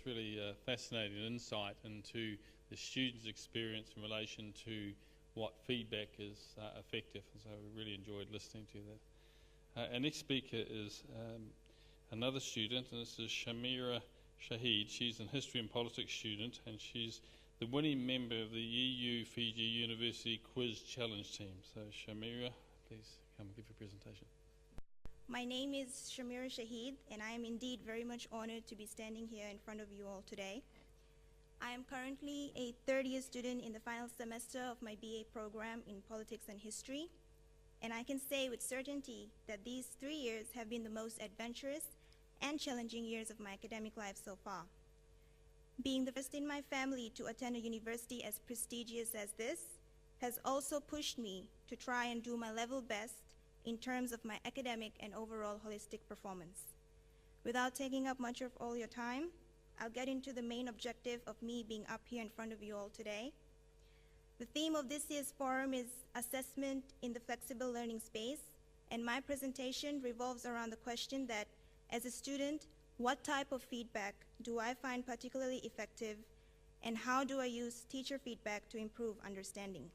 with really fascinating insight into the students' experience in relation to what feedback is effective. And so we really enjoyed listening to that. Our next speaker is another student, and this is Shameera Shaheed. She's an history and politics student, and she's the winning member of the EU Fiji University Quiz Challenge team. So Shameera, please come and give your presentation. My name is Shameera Shaheed, and I am indeed very much honored to be standing here in front of you all today. I am currently a third-year student in the final semester of my BA program in politics and history, and I can say with certainty that these 3 years have been the most adventurous and challenging years of my academic life so far. Being the first in my family to attend a university as prestigious as this has also pushed me to try and do my level best in terms of my academic and overall holistic performance. Without taking up much of all your time, I'll get into the main objective of me being up here in front of you all today. The theme of this year's forum is assessment in the flexible learning space, and my presentation revolves around the question that, as a student, what type of feedback do I find particularly effective, and how do I use teacher feedback to improve understanding?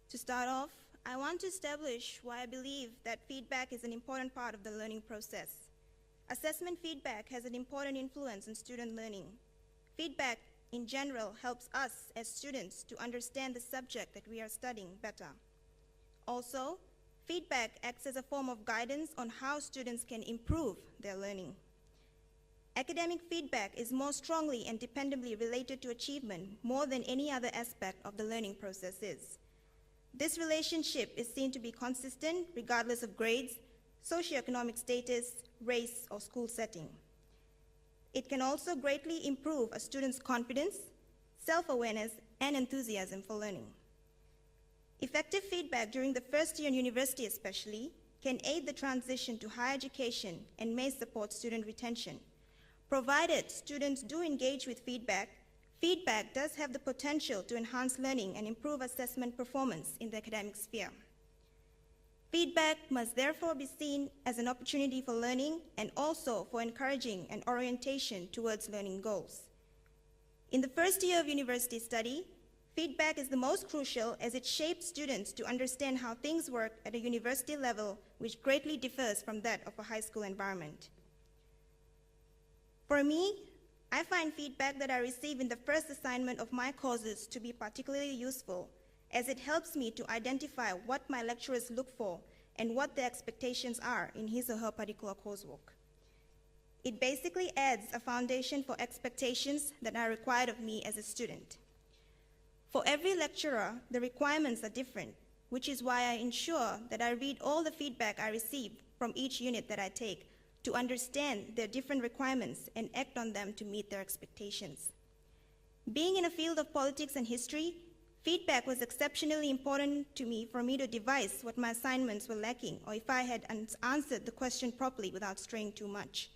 To start off, I want to establish why I believe that feedback is an important part of the learning process. Assessment feedback has an important influence on student learning. Feedback, in general, helps us as students to understand the subject that we are studying better. Also, feedback acts as a form of guidance on how students can improve their learning. Academic feedback is more strongly and dependably related to achievement more than any other aspect of the learning process is. This relationship is seen to be consistent regardless of grades, socioeconomic status, race, or school setting. It can also greatly improve a student's confidence, self-awareness, and enthusiasm for learning. Effective feedback during the first year in university especially can aid the transition to higher education and may support student retention. Provided students do engage with feedback, feedback does have the potential to enhance learning and improve assessment performance in the academic sphere. Feedback must therefore be seen as an opportunity for learning and also for encouraging an orientation towards learning goals. In the first year of university study, feedback is the most crucial as it shapes students to understand how things work at a university level, which greatly differs from that of a high school environment. For me, I find feedback that I receive in the first assignment of my courses to be particularly useful, as it helps me to identify what my lecturers look for and what their expectations are in his or her particular coursework. It basically adds a foundation for expectations that are required of me as a student. For every lecturer, the requirements are different, which is why I ensure that I read all the feedback I receive from each unit that I take to understand their different requirements and act on them to meet their expectations. Being in a field of politics and history, feedback was exceptionally important to me for me to devise what my assignments were lacking or if I had answered the question properly without straying too much.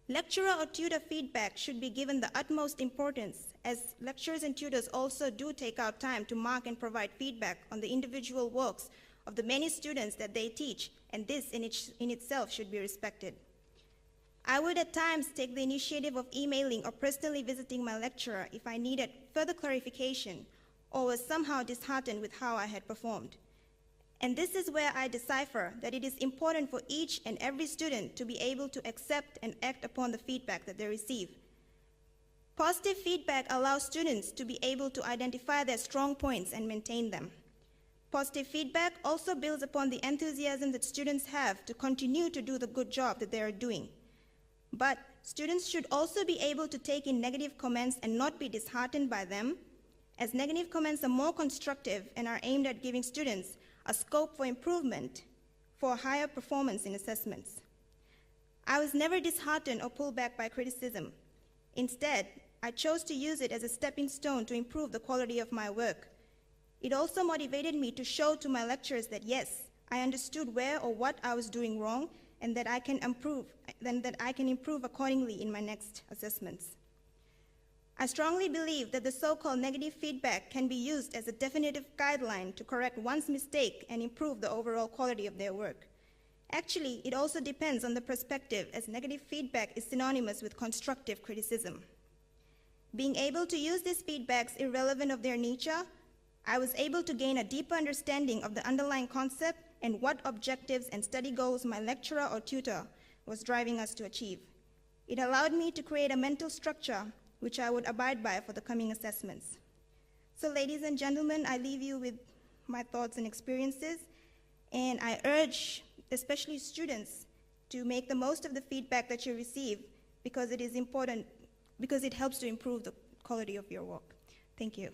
Lecturer or tutor feedback should be given the utmost importance, as lecturers and tutors also do take out time to mark and provide feedback on the individual works of the many students that they teach, and this in itself should be respected. I would at times take the initiative of emailing or personally visiting my lecturer if I needed further clarification or was somehow disheartened with how I had performed. And this is where I decipher that it is important for each and every student to be able to accept and act upon the feedback that they receive. Positive feedback allows students to be able to identify their strong points and maintain them. Positive feedback also builds upon the enthusiasm that students have to continue to do the good job that they are doing. But students should also be able to take in negative comments and not be disheartened by them, as negative comments are more constructive and are aimed at giving students a scope for improvement for higher performance in assessments. I was never disheartened or pulled back by criticism. Instead, I chose to use it as a stepping stone to improve the quality of my work. It also motivated me to show to my lecturers that yes, I understood where or what I was doing wrong and that I can improve accordingly in my next assessments. I strongly believe that the so-called negative feedback can be used as a definitive guideline to correct one's mistake and improve the overall quality of their work. Actually, it also depends on the perspective, as negative feedback is synonymous with constructive criticism. Being able to use these feedbacks irrelevant of their nature, I was able to gain a deeper understanding of the underlying concept and what objectives and study goals my lecturer or tutor was driving us to achieve. It allowed me to create a mental structure which I would abide by for the coming assessments. So ladies and gentlemen, I leave you with my thoughts and experiences, and I urge especially students to make the most of the feedback that you receive, because it is important, because it helps to improve the quality of your work. Thank you.